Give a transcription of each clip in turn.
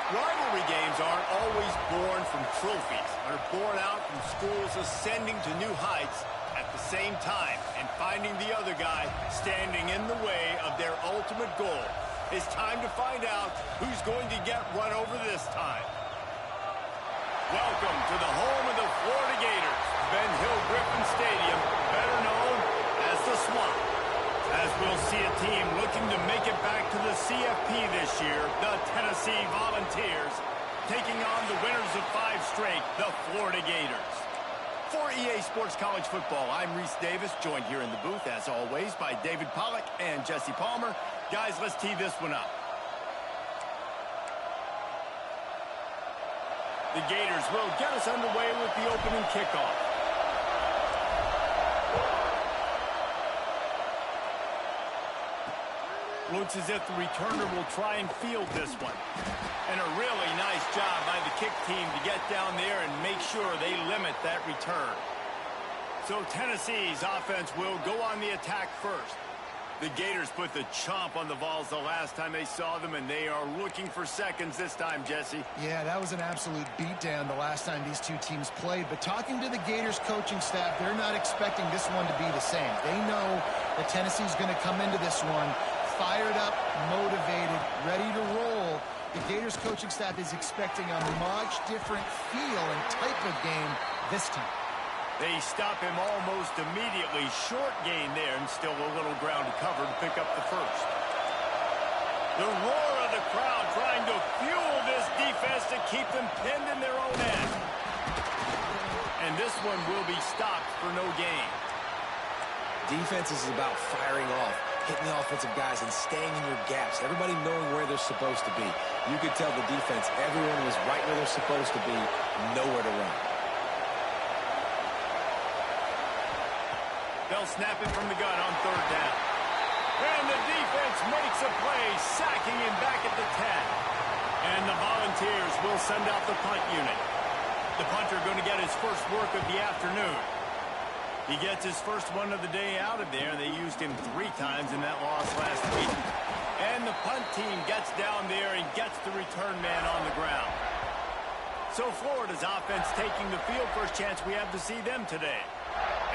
Rivalry games aren't always born from trophies. They're born out from schools ascending to new heights at the same time and finding the other guy standing in the way of their ultimate goal. It's time to find out who's going to get run over this time. Welcome to the home of the Florida Gators, Ben Hill Griffin Stadium, better known as the Swamp. As we'll see a team looking to make it back to the CFP this year, the Tennessee Volunteers, taking on the winners of 5 straight, the Florida Gators. For EA Sports College Football, I'm Reese Davis, joined here in the booth, as always, by David Pollack and Jesse Palmer. Guys, let's tee this one up. The Gators will get us underway with the opening kickoff. Looks as if the returner will try and field this one. And a really nice job by the kick team to get down there and make sure they limit that return. So Tennessee's offense will go on the attack first. The Gators put the chomp on the Vols the last time they saw them, and they are looking for seconds this time, Jesse. Yeah, that was an absolute beatdown the last time these two teams played. But talking to the Gators coaching staff, they're not expecting this one to be the same. They know that Tennessee's going to come into this one fired up, motivated, ready to roll. The Gators coaching staff is expecting a much different feel and type of game this time. They stop him almost immediately. Short gain there, and still a little ground to cover to pick up the first. The roar of the crowd trying to fuel this defense to keep them pinned in their own end. And this one will be stopped for no gain. Defense is about firing off, hitting the offensive guys and staying in your gaps. Everybody knowing where they're supposed to be. You could tell the defense, everyone was right where they're supposed to be, nowhere to run. They'll snap it from the gun on 3rd down. And the defense makes a play, sacking him back at the 10. And the Volunteers will send out the punt unit. The punter going to get his first work of the afternoon. He gets his first one of the day out of there. They used him 3 times in that loss last week. And the punt team gets down there and gets the return man on the ground. So Florida's offense taking the field. First chance we have to see them today.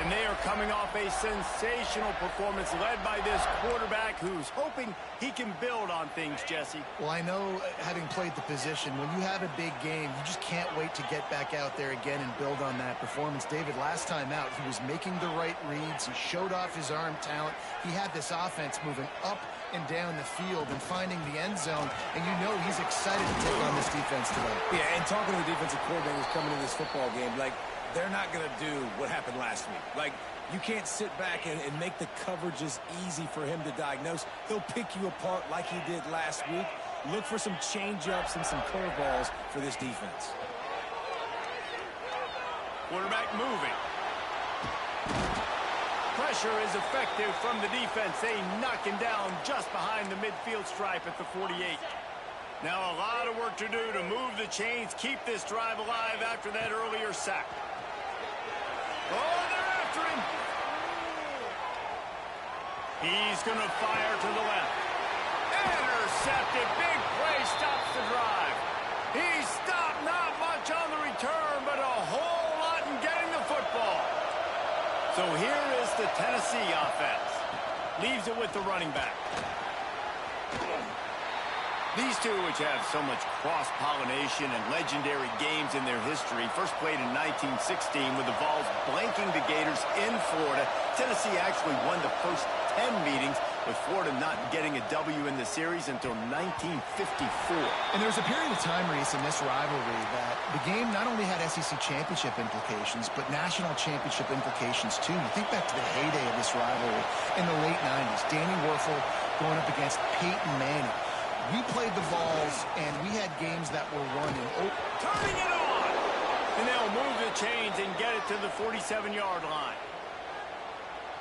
And they are coming off a sensational performance led by this quarterback who's hoping he can build on things, Jesse. Well, I know, having played the position, when you have a big game, you just can't wait to get back out there again and build on that performance. David, last time out, he was making the right reads. He showed off his arm talent. He had this offense moving up and down the field and finding the end zone. And you know he's excited to take on this defense today. Yeah, and talking to the defensive coordinators coming into this football game, like, they're not going to do what happened last week. Like, you can't sit back and make the coverages easy for him to diagnose. He'll pick you apart like he did last week. Look for some change-ups and some curveballs for this defense. Quarterback moving. Pressure is effective from the defense. They knock him down just behind the midfield stripe at the 48. Now a lot of work to do to move the chains, keep this drive alive after that earlier sack. Oh, they're after him. He's going to fire to the left. Intercepted. Big play stops the drive. He stopped not much on the return, but a whole lot in getting the football. So here is the Tennessee offense. Leaves it with the running back. These two, which have so much cross-pollination and legendary games in their history, first played in 1916 with the Vols blanking the Gators in Florida. Tennessee actually won the first 10 meetings, with Florida not getting a W in the series until 1954. And there was a period of time, Reese, in this rivalry that the game not only had SEC championship implications, but national championship implications, too. You think back to the heyday of this rivalry in the late 90s. Danny Werfel going up against Peyton Manning. We played the Vols, and we had games that were won in... Turning it on! And they'll move the chains and get it to the 47-yard line.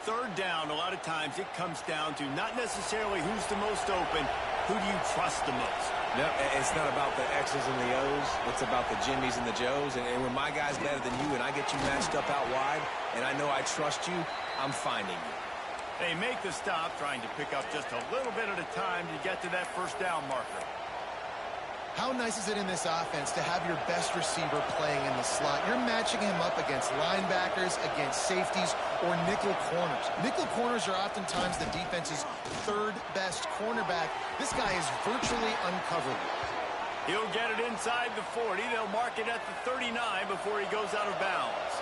3rd down, a lot of times it comes down to not necessarily who's the most open, who do you trust the most? No, it's not about the X's and the O's. It's about the Jimmys and the Joes. And when my guy's better than you and I get you matched up out wide, and I know I trust you, I'm finding you. They make the stop, trying to pick up just a little bit at a time to get to that 1st down marker. How nice is it in this offense to have your best receiver playing in the slot? You're matching him up against linebackers, against safeties, or nickel corners. Nickel corners are oftentimes the defense's third best cornerback. This guy is virtually uncoverable. He'll get it inside the 40. They'll mark it at the 39 before he goes out of bounds.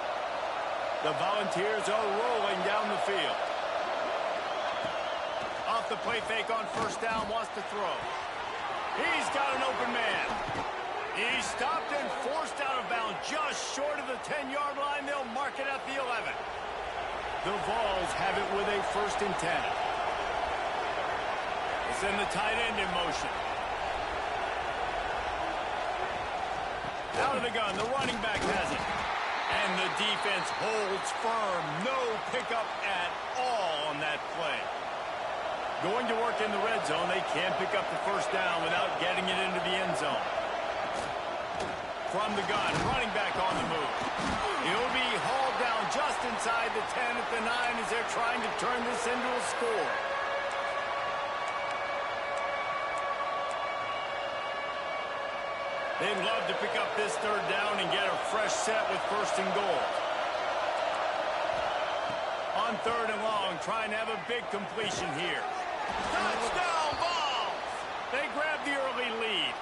The Volunteers are rolling down the field. Off the play fake on first down, wants to throw. He's got an open man. He's stopped and forced out of bounds just short of the 10-yard line. They'll mark it at the 11. The Vols have it with a 1st and 10. They send the tight end in motion. Out of the gun, the running back has it. And the defense holds firm. No pickup at all on that play. Going to work in the red zone. They can't pick up the 1st down without getting it into the end zone. From the gun, running back on the move. He'll be hauled down just inside the 10 at the 9 as they're trying to turn this into a score. They'd love to pick up this 3rd down and get a fresh set with 1st and goal. On 3rd and long, trying to have a big completion here. Touchdown Vols! They grab the early lead.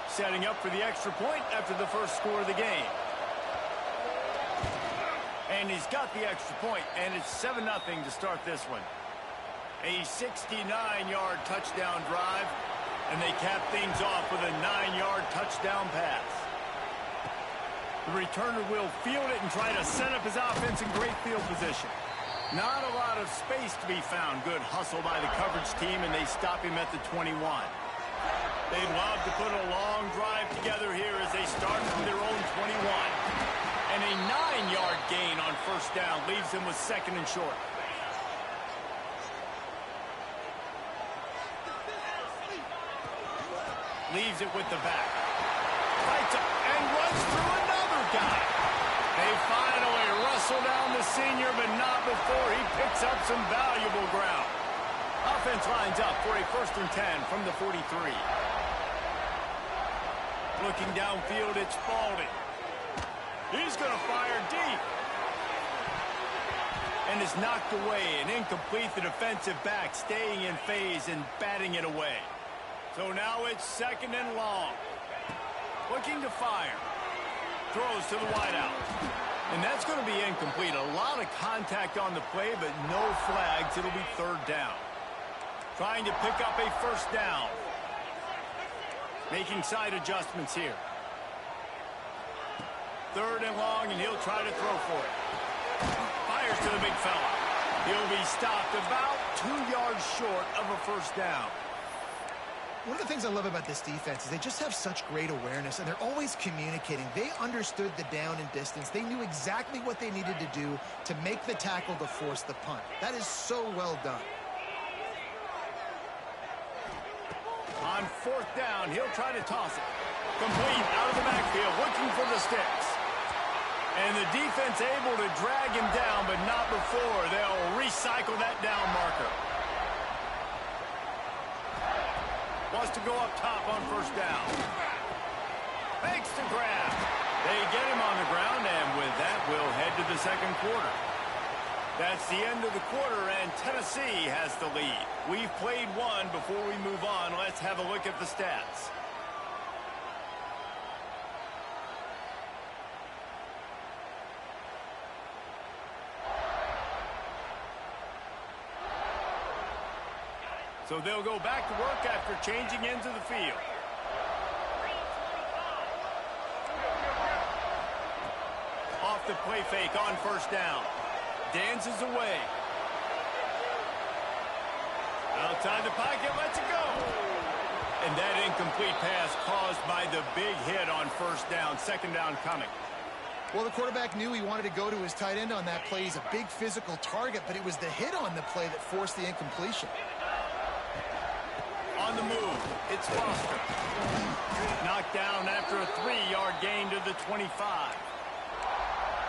Setting up for the extra point after the first score of the game. And he's got the extra point, and it's 7-0 to start this one. A 69-yard touchdown drive, and they cap things off with a 9-yard touchdown pass. The returner will field it and try to set up his offense in great field position. Not a lot of space to be found. Good hustle by the coverage team, and they stop him at the 21. They'd love to put a long drive together here as they start from their own 21. And a 9-yard gain on 1st down leaves them with 2nd and short. Leaves it with the back. Fights up and runs through another guy. They finally wrestle down the senior, but not before he picks up some valuable ground. Offense lines up for a 1st and 10 from the 43. Looking downfield, it's Spalding. He's going to fire deep. And is knocked away and incomplete. The defensive back staying in phase and batting it away. So now it's 2nd and long. Looking to fire. Throws to the wideout. And that's going to be incomplete. A lot of contact on the play, but no flags. It'll be 3rd down. Trying to pick up a 1st down. Making side adjustments here. 3rd and long, and he'll try to throw for it. Fires to the big fella. He'll be stopped about 2 yards short of a 1st down. One of the things I love about this defense is they just have such great awareness, and they're always communicating. They understood the down and distance. They knew exactly what they needed to do to make the tackle to force the punt. That is so well done. On 4th down, he'll try to toss it. Complete out of the backfield, looking for the sticks. And the defense able to drag him down, but not before. They'll recycle that down marker. Wants to go up top on 1st down. Makes the grab. They get him on the ground, and with that, we'll head to the 2nd quarter. That's the end of the quarter, and Tennessee has the lead. We've played one. Before we move on, let's have a look at the stats. So they'll go back to work after changing into the field. Off the play fake on 1st down. Dances away. Outside the pocket, lets it go. And that incomplete pass caused by the big hit on 1st down. 2nd down coming. Well, the quarterback knew he wanted to go to his tight end on that play. He's a big physical target, but it was the hit on the play that forced the incompletion. On the move, it's Foster. Knocked down after a 3-yard gain to the 25.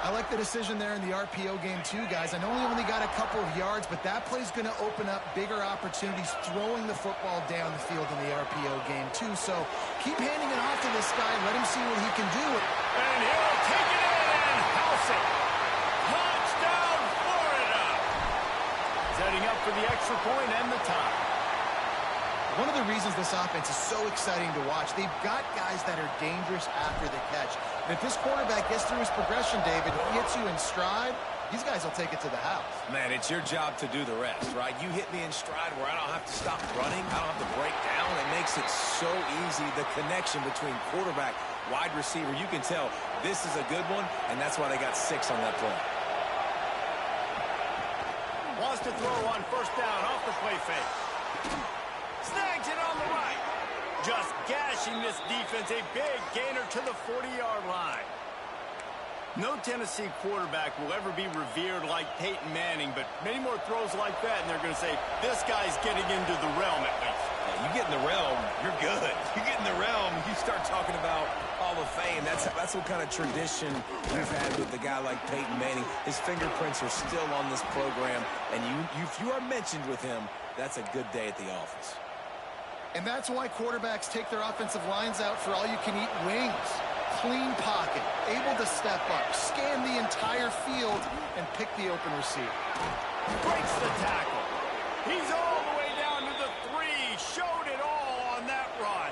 I like the decision there in the RPO game too, guys. I know he only got a couple of yards, but that play's going to open up bigger opportunities throwing the football down the field in the RPO game too. So keep handing it off to this guy. Let him see what he can do. And he'll take it in and house it. Touchdown, Florida. Setting up for the extra point and the tie. One of the reasons this offense is so exciting to watch, they've got guys that are dangerous after the catch. And if this quarterback gets through his progression, David, he hits you in stride, these guys will take it to the house. Man, it's your job to do the rest, right? You hit me in stride where I don't have to stop running. I don't have to break down. It makes it so easy. The connection between quarterback, wide receiver, you can tell this is a good one, and that's why they got 6 on that play. Wants to throw on first down off the play fake. Snags it on the right. Just gashing this defense. A big gainer to the 40-yard line. No Tennessee quarterback will ever be revered like Peyton Manning, but many more throws like that, and they're going to say, this guy's getting into the realm at least. Yeah, you get in the realm, you're good. You get in the realm, you start talking about Hall of Fame. That's what kind of tradition you've had with a guy like Peyton Manning. His fingerprints are still on this program, and if you are mentioned with him, that's a good day at the office. And that's why quarterbacks take their offensive lines out for all-you-can-eat wings. Clean pocket, able to step up, scan the entire field, and pick the open receiver. Breaks the tackle. He's all the way down to the 3. Showed it all on that run.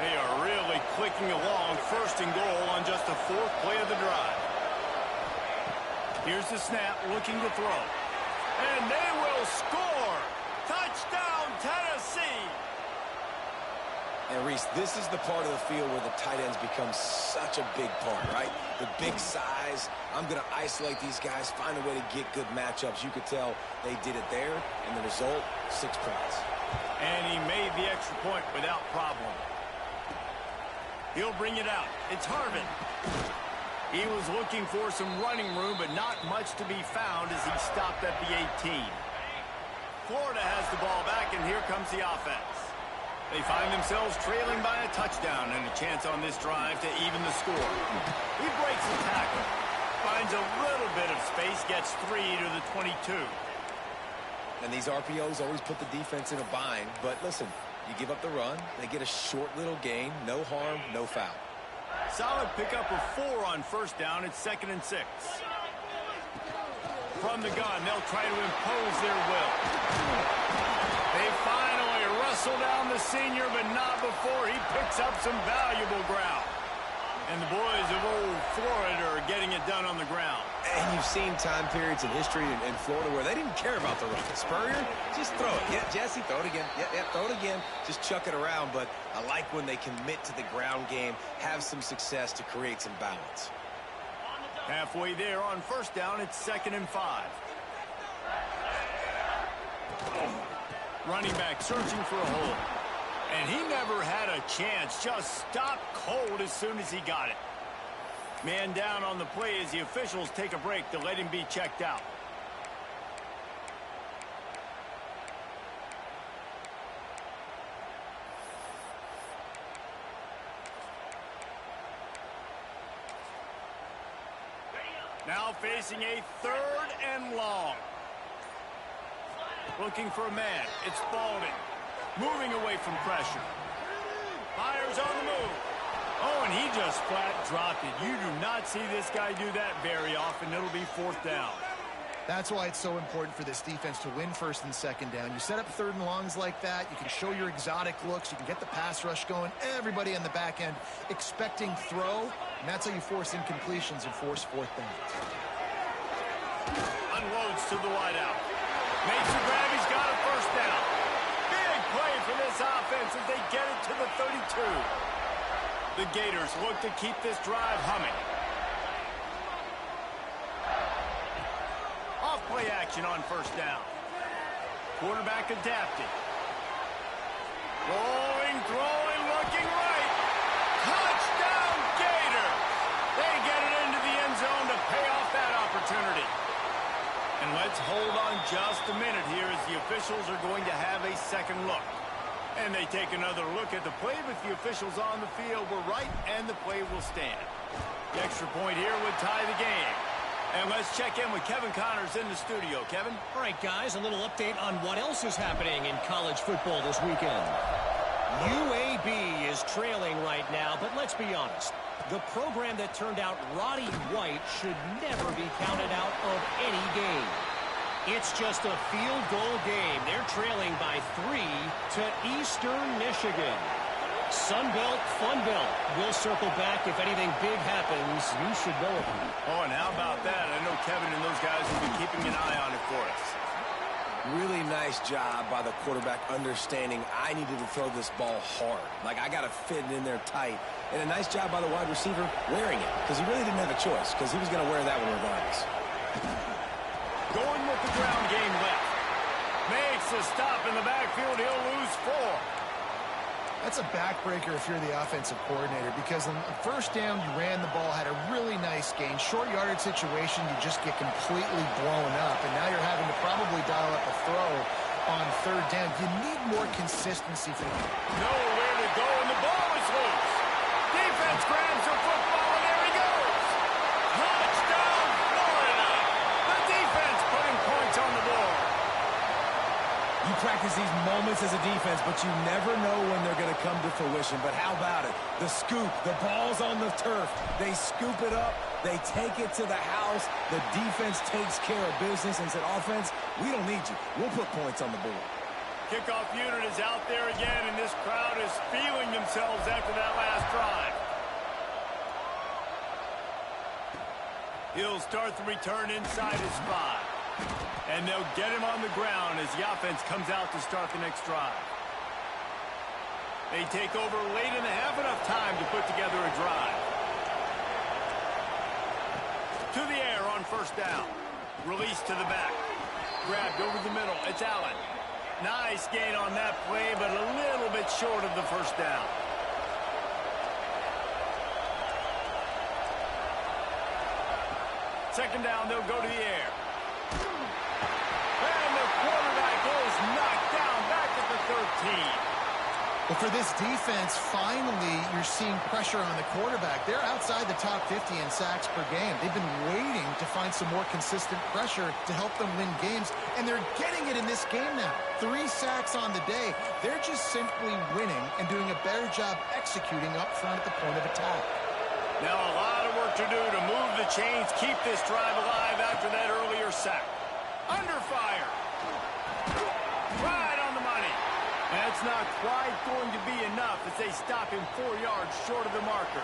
They are really clicking along, first and goal on just the 4th play of the drive. Here's the snap, looking to throw. And they will score. Touchdown, Tennessee. And, Reese, this is the part of the field where the tight ends become such a big part, right? The big size. I'm going to isolate these guys, find a way to get good matchups. You could tell they did it there, and the result, 6 points. And he made the extra point without problem. He'll bring it out. It's Harvin. He was looking for some running room, but not much to be found as he stopped at the 18. Florida has the ball back, and here comes the offense. They find themselves trailing by a touchdown and a chance on this drive to even the score. He breaks the tackle, finds a little bit of space, gets 3 to the 22. And these RPOs always put the defense in a bind. But listen, you give up the run, they get a short little gain, no harm, no foul. Solid pickup of 4 on first down. It's 2nd and 6. From the gun, they'll try to impose their will. They finally wrestle down the senior, but not before he picks up some valuable ground. And the boys of old Florida are getting it done on the ground. And you've seen time periods in history in Florida where they didn't care about the run. Spurrier, just throw it. Yeah, Jesse, throw it again. Yeah, throw it again. Just chuck it around. But I like when they commit to the ground game, have some success to create some balance. Halfway there on first down, it's 2nd and 5. Running back searching for a hole. And he never had a chance. Just stopped cold as soon as he got it. Man down on the play as the officials take a break to let him be checked out. Now facing a 3rd and long. Looking for a man. It's Spalding. Moving away from pressure. Fires on the move. Oh, and he just flat dropped it. You do not see this guy do that very often. It'll be 4th down. That's why it's so important for this defense to win 1st and 2nd down. You set up 3rd and longs like that. You can show your exotic looks. You can get the pass rush going. Everybody on the back end expecting throw. And that's how you force incompletions and force 4th downs. Unloads to the wideout. Makes a grab. He's got a 1st down. Big play for this offense as they get it to the 32. The Gators look to keep this drive humming. Off-play action on 1st down. Quarterback adapted. Rolling, throwing, looking right. Touchdown, Gators! They get it into the end zone to pay off that opportunity. And let's hold on just a minute here as the officials are going to have a 2nd look. And they take another look at the play, but the officials on the field were right, and the play will stand. The extra point here would tie the game. And let's check in with Kevin Connors in the studio. Kevin? All right, guys, a little update on what else is happening in college football this weekend. UAB is trailing right now, but let's be honest. The program that turned out Roddy White should never be counted out of any game. It's just a field goal game. They're trailing by 3 to Eastern Michigan. Sunbelt, Funbelt. We'll circle back if anything big happens. You should know it. Oh, and how about that? I know Kevin and those guys will be keeping an eye on it for us. Really nice job by the quarterback understanding I needed to throw this ball hard. Like, I got to fit it in there tight. And a nice job by the wide receiver wearing it, because he really didn't have a choice, because he was going to wear that one regardless. Going with the ground game left. Makes a stop in the backfield. He'll lose 4. That's a backbreaker if you're the offensive coordinator, because on the first down, you ran the ball, had a really nice gain. Short yardage situation, you just get completely blown up, and now you're having to probably dial up a throw on third down. You need more consistency from him. Nowhere to go, and the ball is loose. Defense grabs the football, and there he goes. Touchdown, Florida. The defense putting points on the board. You practice these moments as a defense, but you never know when they're going to come to fruition. But how about it? The scoop, the ball's on the turf. They scoop it up. They take it to the house. The defense takes care of business and said, offense, we don't need you. We'll put points on the board. Kickoff unit is out there again, and this crowd is feeling themselves after that last drive. He'll start the return inside his 5. And they'll get him on the ground as the offense comes out to start the next drive. They take over late in the half, enough time to put together a drive. To the air on first down. Release to the back. Grabbed over the middle. It's Allen. Nice gain on that play, but a little bit short of the first down. Second down, they'll go to the air. And the quarterback is knocked down back at the 13. But for this defense, finally, you're seeing pressure on the quarterback. They're outside the top 50 in sacks per game. They've been waiting to find some more consistent pressure to help them win games, and they're getting it in this game now. 3 sacks on the day. They're just simply winning and doing a better job executing up front at the point of attack. Now a lot of work to do to move the chains, keep this drive alive after that earlier sack. Under fire. Right on the money. That's not quite going to be enough as they stop him 4 yards short of the marker.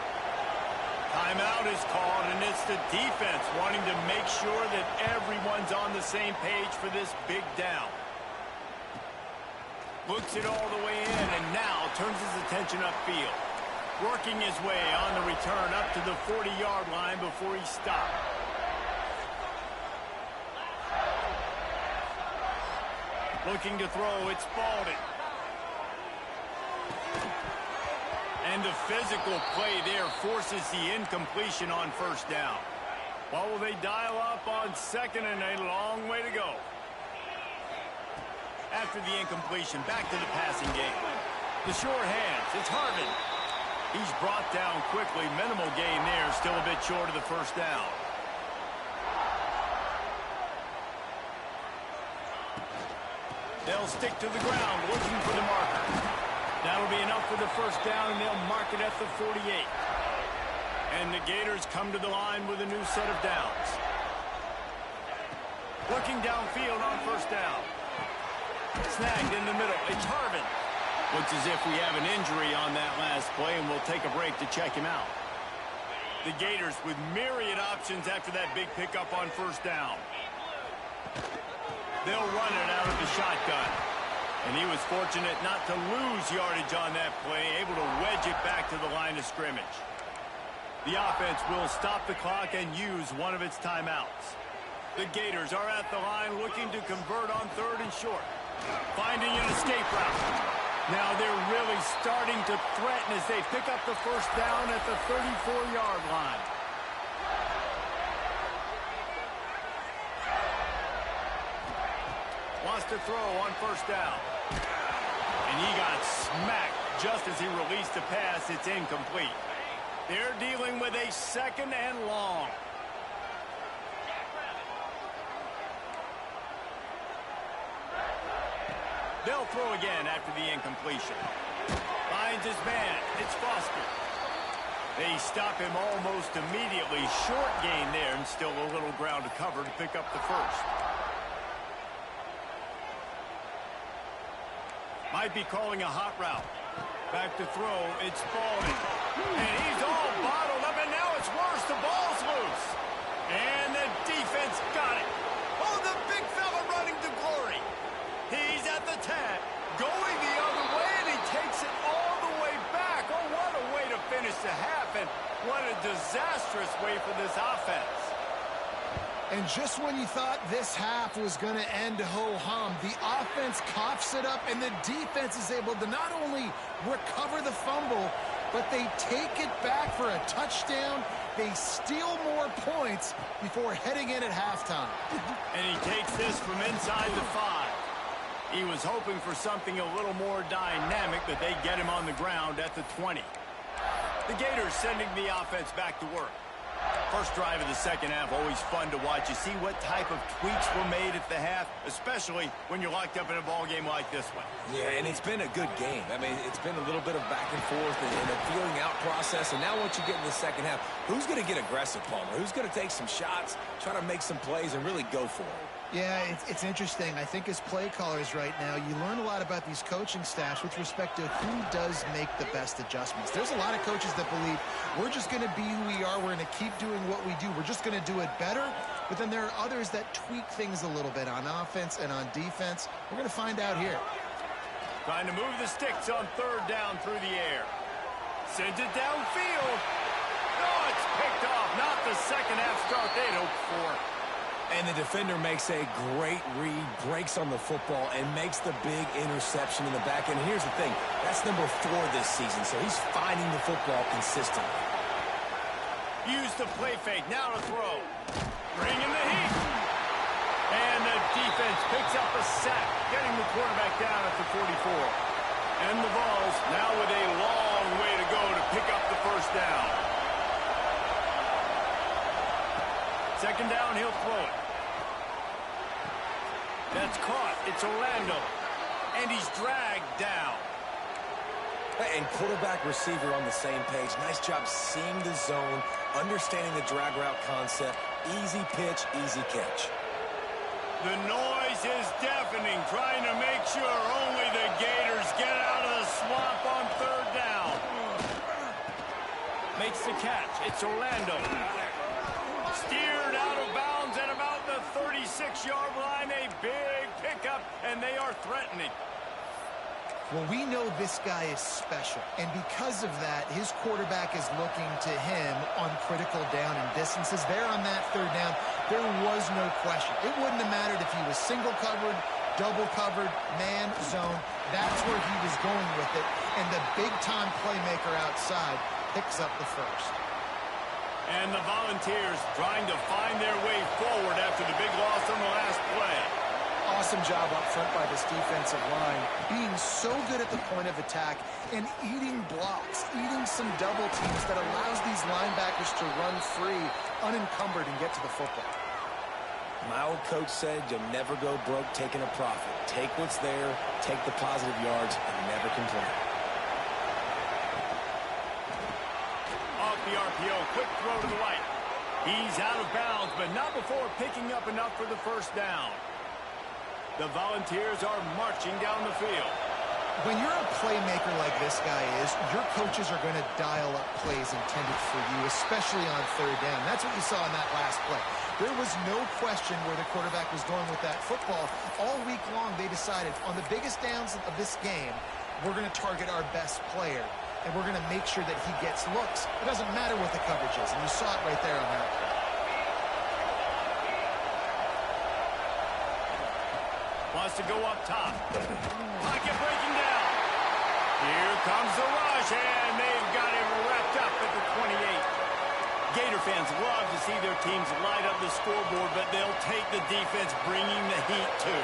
Timeout is called, and it's the defense wanting to make sure that everyone's on the same page for this big down. Looks it all the way in, and now turns his attention upfield. Working his way on the return up to the 40-yard line before he stopped. Looking to throw, it's Spalding. And the physical play there forces the incompletion on first down. What will they dial up on second, and a long way to go? After the incompletion, back to the passing game. The short hands, it's Harvin. He's brought down quickly. Minimal gain there, still a bit short of the first down. They'll stick to the ground, looking for the marker. That'll be enough for the first down, and they'll mark it at the 48. And the Gators come to the line with a new set of downs. Looking downfield on first down. Snagged in the middle. It's Harvin. Looks as if we have an injury on that last play, and we'll take a break to check him out. The Gators with myriad options after that big pickup on first down. They'll run it out of the shotgun. And he was fortunate not to lose yardage on that play, able to wedge it back to the line of scrimmage. The offense will stop the clock and use one of its timeouts. The Gators are at the line looking to convert on third and short. Finding an escape route. Now they're really starting to threaten as they pick up the first down at the 34-yard line. Wants to throw on first down. And he got smacked just as he released the pass. It's incomplete. They're dealing with a 2nd and long. They'll throw again after the incompletion. Finds his man. It's Foster. They stop him almost immediately. Short gain there, and still a little ground to cover to pick up the first. Might be calling a hot route. Back to throw. It's Spalding. And he's all bottled up, and now it's worse. The ball's loose. And the defense got it. Oh, the big fella running to glory. He's at the 10. Going the other way, and he takes it all the way back. Oh, what a way to finish the half, and what a disastrous way for this offense. And just when you thought this half was going to end ho-hum, the offense coughs it up, and the defense is able to not only recover the fumble, but they take it back for a touchdown. They steal more points before heading in at halftime. And he takes this from inside the 5. He was hoping for something a little more dynamic, but they get him on the ground at the 20. The Gators sending the offense back to work. First drive of the 2nd half, always fun to watch. You see what type of tweaks were made at the half, especially when you're locked up in a ball game like this one. Yeah, and it's been a good game. I mean, it's been a little bit of back and forth and a feeling out process. And now once you get in the 2nd half, who's going to get aggressive, Palmer? Who's going to take some shots, try to make some plays, and really go for it? Yeah, it's interesting. I think as play callers right now, you learn a lot about these coaching staffs with respect to who does make the best adjustments. There's a lot of coaches that believe we're just going to be who we are. We're going to keep doing what we do. We're just going to do it better. But then there are others that tweak things a little bit on offense and on defense. We're going to find out here. Trying to move the sticks on 3rd down through the air. Sends it downfield. Oh, it's picked off. Not the 2nd half start they'd hoped for. And the defender makes a great read, breaks on the football, and makes the big interception in the back end. And here's the thing, that's number 4 this season, so he's finding the football consistently. Use the play fake, now to throw. Bring in the heat. And the defense picks up a sack, getting the quarterback down at the 44. And the Vols now with a long way to go to pick up the first down. 2nd down, he'll throw it. That's caught. It's Orlando. And he's dragged down. And quarterback receiver on the same page. Nice job seeing the zone, understanding the drag route concept. Easy pitch, easy catch. The noise is deafening, trying to make sure only the Gators get out of the swamp on 3rd down. Makes the catch. It's Orlando. Steered out of bounds at about the 36-yard line. A big pickup, and they are threatening. Well, we know this guy is special, and because of that, his quarterback is looking to him on critical down and distances. There on that 3rd down, there was no question. It wouldn't have mattered if he was single covered, double covered, man, zone. That's where he was going with it, and the big-time playmaker outside picks up the first. And the Volunteers trying to find their way forward after the big loss on the last play. Awesome job up front by this defensive line, being so good at the point of attack and eating blocks, eating some double teams that allows these linebackers to run free, unencumbered, and get to the football. My old coach said you'll never go broke taking a profit. Take what's there, take the positive yards, and never complain. Off the RPO, quick throw to the right. He's out of bounds, but not before picking up enough for the first down. The Volunteers are marching down the field. When you're a playmaker like this guy is, your coaches are going to dial up plays intended for you, especially on 3rd down. That's what you saw in that last play. There was no question where the quarterback was going with that football. All week long, they decided on the biggest downs of this game, we're going to target our best player, and we're going to make sure that he gets looks. It doesn't matter what the coverage is, and you saw it right there on that play. Wants to go up top. Pocket breaking down. Here comes the rush, and they've got him wrapped up at the 28. Gator fans love to see their teams light up the scoreboard, but they'll take the defense bringing the heat, too.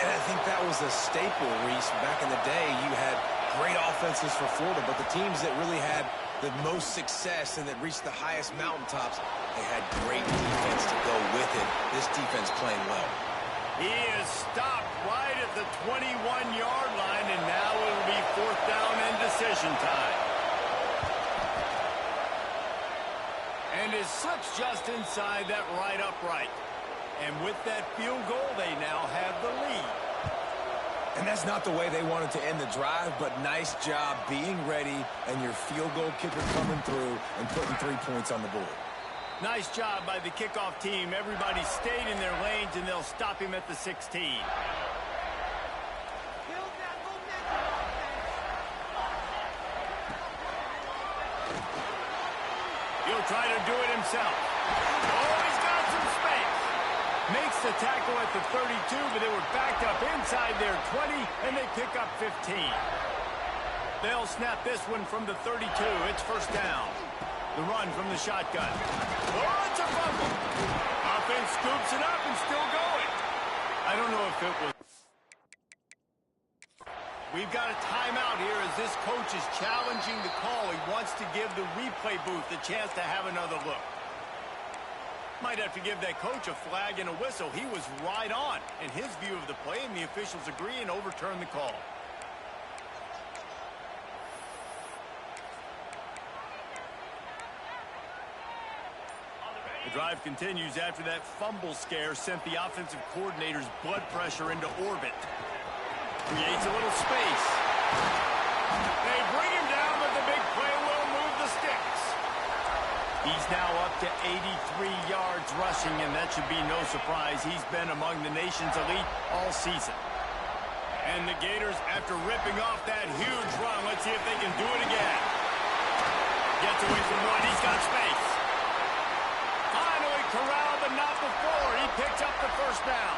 And I think that was a staple, Reese. Back in the day, you had great offenses for Florida, but the teams that really had the most success and that reached the highest mountaintops, they had great defense to go with it. This defense playing well. He is stopped right at the 21-yard line, and now it'll be 4th down and decision time. And it slips just inside that right upright. And with that field goal, they now have the lead. And that's not the way they wanted to end the drive, but nice job being ready and your field goal kicker coming through and putting 3 points on the board. Nice job by the kickoff team. Everybody stayed in their lanes, and they'll stop him at the 16. He'll try to do it himself. Oh, he's got some space. Makes the tackle at the 32, but they were backed up inside their 20, and they pick up 15. They'll snap this one from the 32. It's 1st down. The run from the shotgun. Oh, it's a fumble. Offense scoops it up and still going. I don't know if it was. We've got a timeout here as this coach is challenging the call. He wants to give the replay booth a chance to have another look. Might have to give that coach a flag and a whistle. He was right on in his view of the play, and the officials agree and overturn the call. The drive continues after that fumble scare sent the offensive coordinator's blood pressure into orbit. Creates a little space. They bring him down, but the big play will move the sticks. He's now up to 83 yards rushing, and that should be no surprise. He's been among the nation's elite all season. And the Gators, after ripping off that huge run, let's see if they can do it again. Gets away from one. He's got space. Corral, but not before. He picks up the 1st down.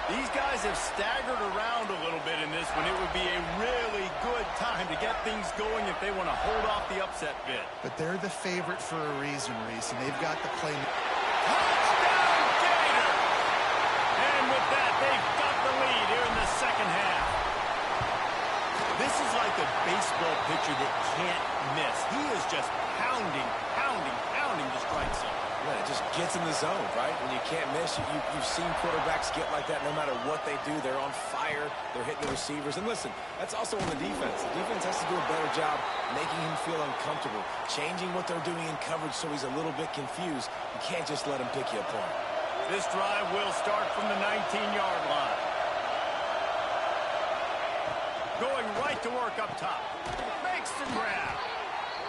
These guys have staggered around a little bit in this one. It would be a really good time to get things going if they want to hold off the upset bid. But they're the favorite for a reason, Reese, and they've got the play. Touchdown, Gator! And with that, they've got the lead here in the 2nd half. This is like a baseball pitcher that can't miss. He is just pounding the strike zone. Yeah, it just gets in the zone, right? When you can't miss, you've seen quarterbacks get like that no matter what they do. They're on fire. They're hitting the receivers. And listen, that's also on the defense. The defense has to do a better job making him feel uncomfortable, changing what they're doing in coverage so he's a little bit confused. You can't just let him pick you apart. This drive will start from the 19-yard line. Going right to work up top. Makes the grab.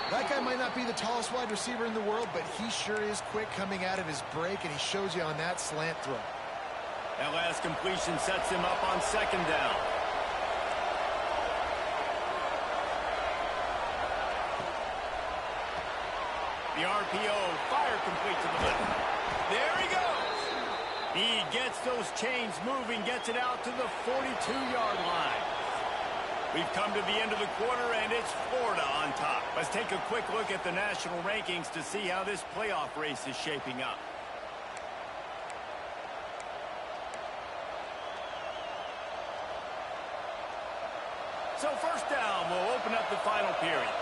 That guy might not be the tallest wide receiver in the world, but he sure is quick coming out of his break, and he shows you on that slant throw. That last completion sets him up on 2nd down. The RPO, fire complete to the left. There he goes. He gets those chains moving, gets it out to the 42-yard line. We've come to the end of the quarter, and it's Florida on top. Let's take a quick look at the national rankings to see how this playoff race is shaping up. So 1st down will open up the final period.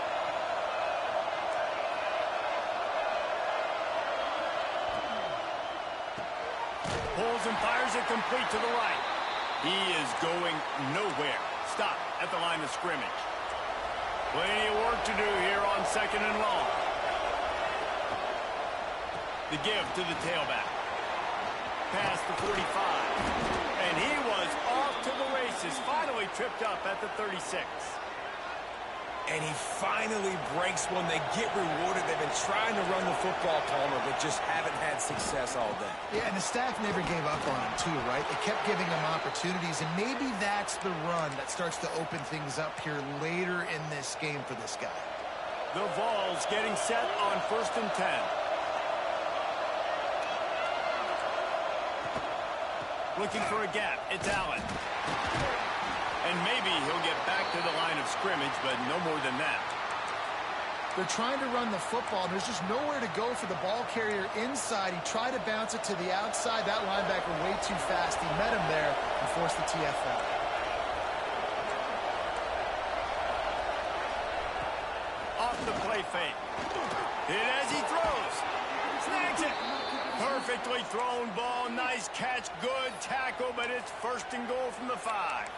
Pulls and fires it complete to the right. He is going nowhere. Stop at the line of scrimmage. Plenty of work to do here on 2nd and long. The give to the tailback. Past the 45. And he was off to the races. Finally tripped up at the 36. And he finally breaks one. They get rewarded. They've been trying to run the football, Palmer, but just haven't had success all day. Yeah, and the staff never gave up on him, too, right? They kept giving him opportunities, and maybe that's the run that starts to open things up here later in this game for this guy. The Vols getting set on 1st and 10. Looking for a gap. It's Allen. And maybe he'll get back to the line of scrimmage, but no more than that. They're trying to run the football. There's just nowhere to go for the ball carrier inside. He tried to bounce it to the outside. That linebacker way too fast. He met him there and forced the TFL. fake. Hit as he throws. Snags it. Perfectly thrown ball. Nice catch. Good tackle, but it's first and goal from the 5.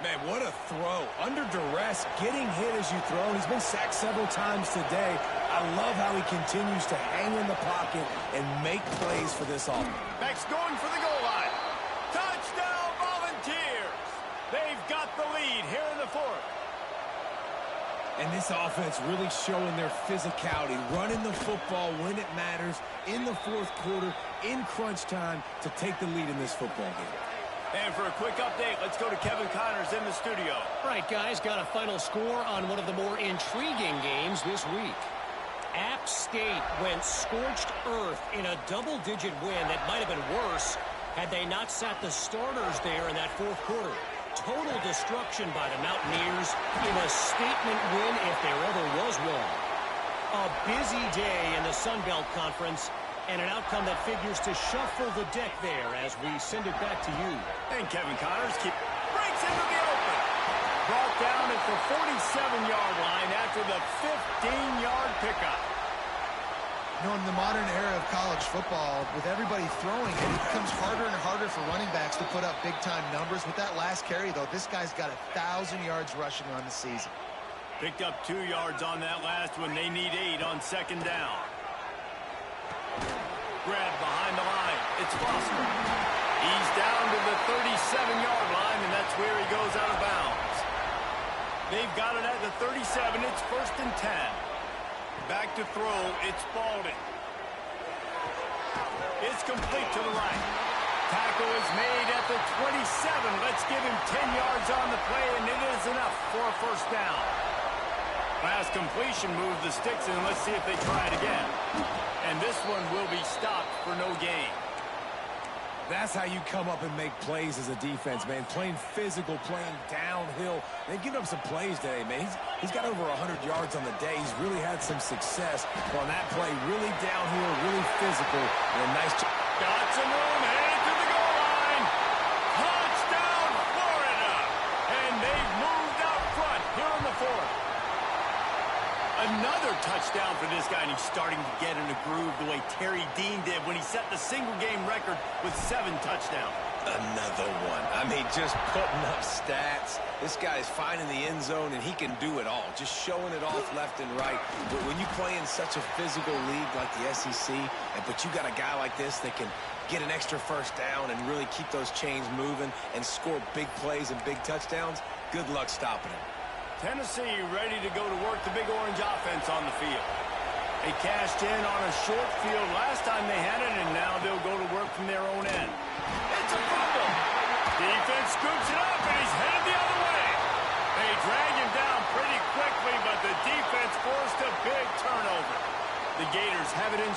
Man, what a throw. Under duress, getting hit as you throw. He's been sacked several times today. I love how he continues to hang in the pocket and make plays for this offense. Beck's going for the goal line. Touchdown, Volunteers. They've got the lead here in the 4th. And this offense really showing their physicality, running the football when it matters, in the 4th quarter, in crunch time, to take the lead in this football game. And for a quick update, let's go to Kevin Connors in the studio. All right, guys, got a final score on one of the more intriguing games this week. App State went scorched earth in a double-digit win that might have been worse had they not sat the starters there in that 4th quarter. Total destruction by the Mountaineers in a statement win if there ever was one. A busy day in the Sun Belt Conference, and an outcome that figures to shuffle the deck there as we send it back to you. And Kevin Connors breaks into the open. Brought down at the 47-yard line after the 15-yard pickup. You know, in the modern era of college football, with everybody throwing it, it becomes harder and harder for running backs to put up big-time numbers. With that last carry, though, this guy's got 1,000 yards rushing on the season. Picked up 2 yards on that last one. They need 8 on 2nd down. Grab behind the line. It's Foster. He's down to the 37-yard line, and that's where he goes out of bounds. They've got it at the 37. It's 1st and 10. Back to throw. It's Baldwin. It's complete to the right. Tackle is made at the 27. Let's give him 10 yards on the play, and it is enough for a 1st down. Last completion moved the sticks, and let's see if they try it again. And this one will be stopped for no gain. That's how you come up and make plays as a defense, man. Playing physical, playing downhill. They've given up some plays today, man. He's got over 100 yards on the day. He's really had some success on that play. Really downhill, really physical, and a nice... Got some room, headed to the goal line. Touchdown, Florida. And they've moved out front here in the 4th. Another touchdown for this guy, and he's starting to get in a groove the way Terry Dean did when he set the single-game record with 7 touchdowns. Another one. I mean, just putting up stats. This guy's finding the end zone, and he can do it all. Just showing it off left and right. But when you play in such a physical league like the SEC, but you got a guy like this that can get an extra 1st down and really keep those chains moving and score big plays and big touchdowns, good luck stopping him. Tennessee ready to go to work the Big Orange offense on the field. They cashed in on a short field last time they had it, and now they'll go to work from their own end. It's a fumble. Defense scoops it up, and he's headed the other way. They drag him down pretty quickly, but the defense forced a big turnover. The Gators have it in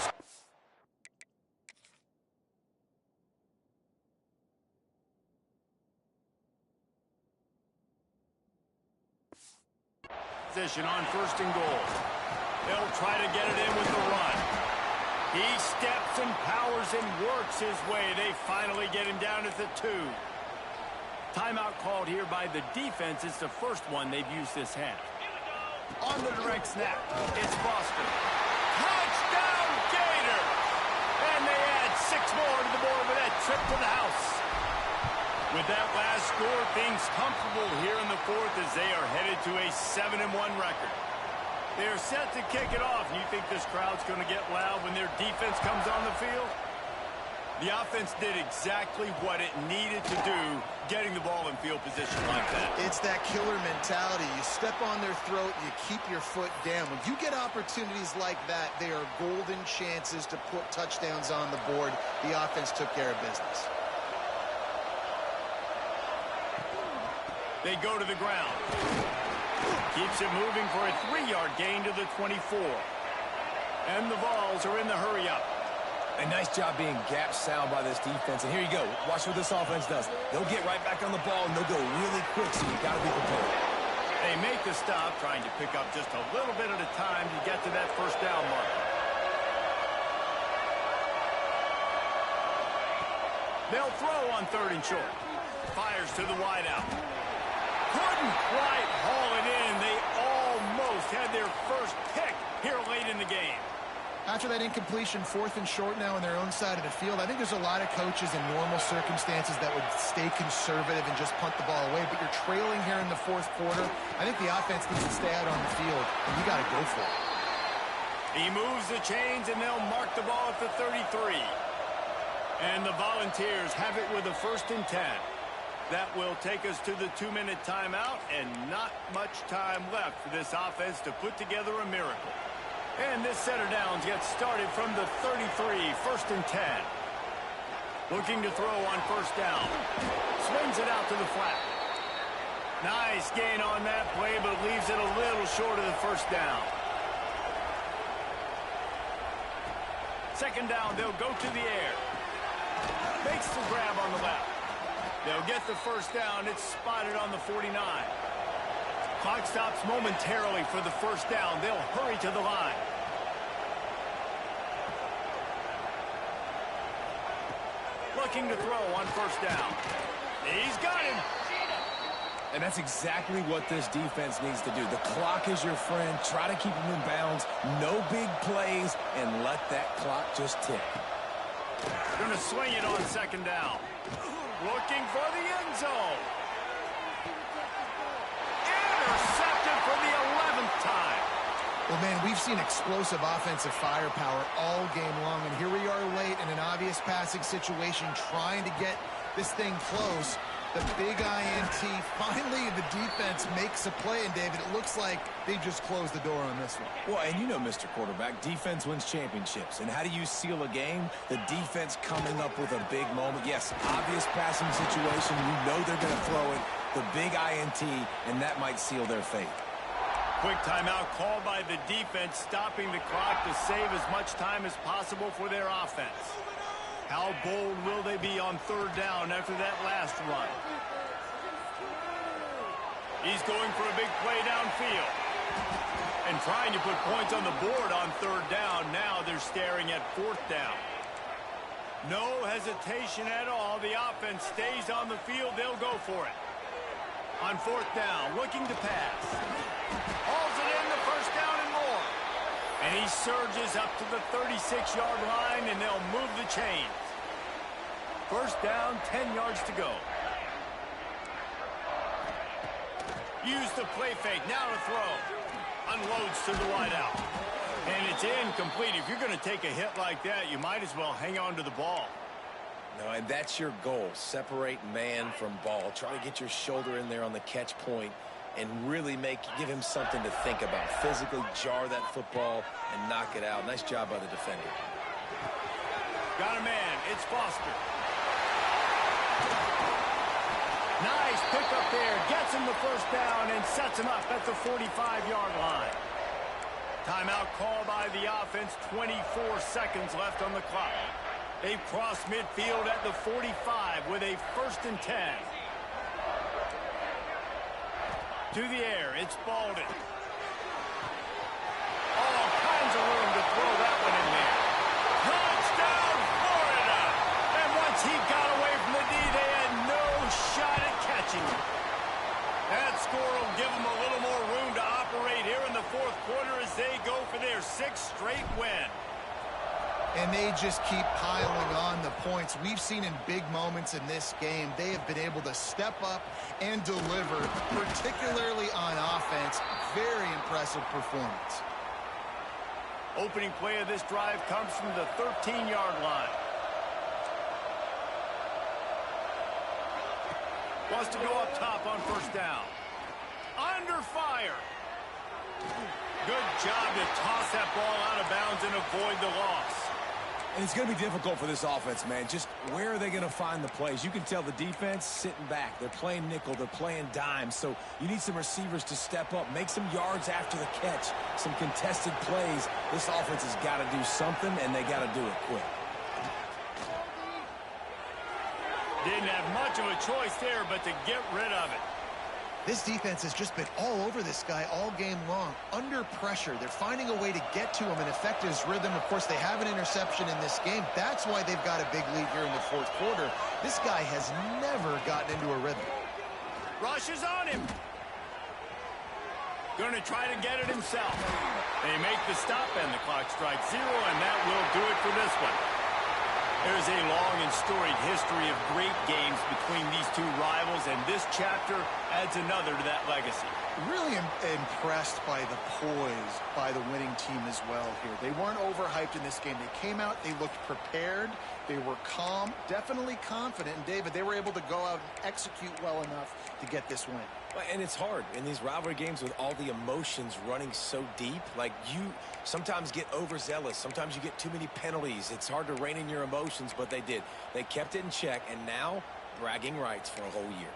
position on 1st and goal. They'll try to get it in with the run. He steps and powers and works his way. They finally get him down at the 2. Timeout called here by the defense. It's the first one they've used this half. On the direct snap, it's Foster. Touchdown, Gators! And they add 6 more to the board with that trip to the house. With that last score, things comfortable here in the 4th as they are headed to a 7-1 record. They're set to kick it off, and you think this crowd's going to get loud when their defense comes on the field? The offense did exactly what it needed to do, getting the ball in field position like that. It's that killer mentality. You step on their throat, you keep your foot down. When you get opportunities like that, they are golden chances to put touchdowns on the board. The offense took care of business. They go to the ground. Keeps it moving for a 3-yard gain to the 24. And the Vols are in the hurry-up. A nice job being gap sound by this defense. And here you go. Watch what this offense does. They'll get right back on the ball, and they'll go really quick, so you got to be prepared. They make the stop, trying to pick up just a little bit at a time to get to that 1st down marker. They'll throw on 3rd and short. Fires to the wideout. Couldn't quite haul it in. They almost almost had their first pick here late in the game. After that incompletion, 4th and short now on their own side of the field, I think there's a lot of coaches in normal circumstances that would stay conservative and just punt the ball away. But you're trailing here in the 4th quarter. I think the offense needs to stay out on the field, and you got to go for it. He moves the chains, and they'll mark the ball at the 33. And the Volunteers have it with a 1st and 10. That will take us to the 2-minute timeout, and not much time left for this offense to put together a miracle. And this set of downs gets started from the 33, 1st and 10. Looking to throw on 1st down. Swings it out to the flat. Nice gain on that play, but leaves it a little short of the 1st down. 2nd down, they'll go to the air. Makes the grab on the left. They'll get the 1st down. It's spotted on the 49. Clock stops momentarily for the 1st down. They'll hurry to the line. Looking to throw on 1st down. He's got him. And that's exactly what this defense needs to do. The clock is your friend. Try to keep them in bounds. No big plays, and let that clock just tick. Going to swing it on 2nd down. Looking for the end zone. Intercepted for the 11th time. Well, man, we've seen explosive offensive firepower all game long, and here we are late in an obvious passing situation trying to get this thing close. The big INT, finally the defense makes a play, and David, it looks like they just closed the door on this one. Well, and you know, Mr. Quarterback, defense wins championships. And how do you seal a game? The defense coming up with a big moment. Yes, obvious passing situation. You know they're going to throw it. The big INT, and that might seal their fate. Quick timeout called by the defense, stopping the clock to save as much time as possible for their offense. How bold will they be on 3rd down after that last run? He's going for a big play downfield. And trying to put points on the board on 3rd down. Now they're staring at 4th down. No hesitation at all. The offense stays on the field. They'll go for it. On 4th down, looking to pass. Hauls it in, the 1st down and more. And he surges up to the 36-yard line, and they'll move the chains. 1st down, 10 yards to go. Use the play fake, now to throw. Unloads to the wideout. And it's incomplete. If you're going to take a hit like that, you might as well hang on to the ball. No, and that's your goal. Separate man from ball. Try to get your shoulder in there on the catch point and really give him something to think about. Physically jar that football and knock it out. Nice job by the defender. Got a man. It's Foster. Nice pickup there. Gets him the 1st down and sets him up at the 45-yard line. Timeout call by the offense. 24 seconds left on the clock. They've crossed midfield at the 45 with a 1st and 10. To the air, it's Baldwin. All kinds of room to throw that one in there. Touchdown, Florida! And once he got away from the D, they had no shot at catching him. That score will give them a little more room to operate here in the 4th quarter as they go for their 6th straight win. And they just keep piling on the points. We've seen in big moments in this game, they have been able to step up and deliver, particularly on offense. Very impressive performance. Opening play of this drive comes from the 13-yard line. Wants to go up top on 1st down. Under fire. Good job to toss that ball out of bounds and avoid the loss. And it's going to be difficult for this offense, man. Just where are they going to find the plays? You can tell the defense sitting back. They're playing nickel. They're playing dime. So you need some receivers to step up, make some yards after the catch, some contested plays. This offense has got to do something, and they got to do it quick. Didn't have much of a choice there, but to get rid of it. This defense has just been all over this guy all game long. Under pressure, they're finding a way to get to him and affect his rhythm. Of course, they have an interception in this game. That's why they've got a big lead here in the 4th quarter. This guy has never gotten into a rhythm. Rushes on him. Going to try to get it himself. They make the stop, and the clock strikes 0, and that will do it for this one. There's a long and storied history of great games between these two rivals, and this chapter adds another to that legacy. Really impressed by the poise by the winning team as well here. They weren't overhyped in this game. They came out, they looked prepared, they were calm, definitely confident. And David, they were able to go out and execute well enough to get this win. And it's hard in these rivalry games with all the emotions running so deep. Like, you sometimes get overzealous. Sometimes you get too many penalties. It's hard to rein in your emotions, but they did. They kept it in check, and now bragging rights for a whole year.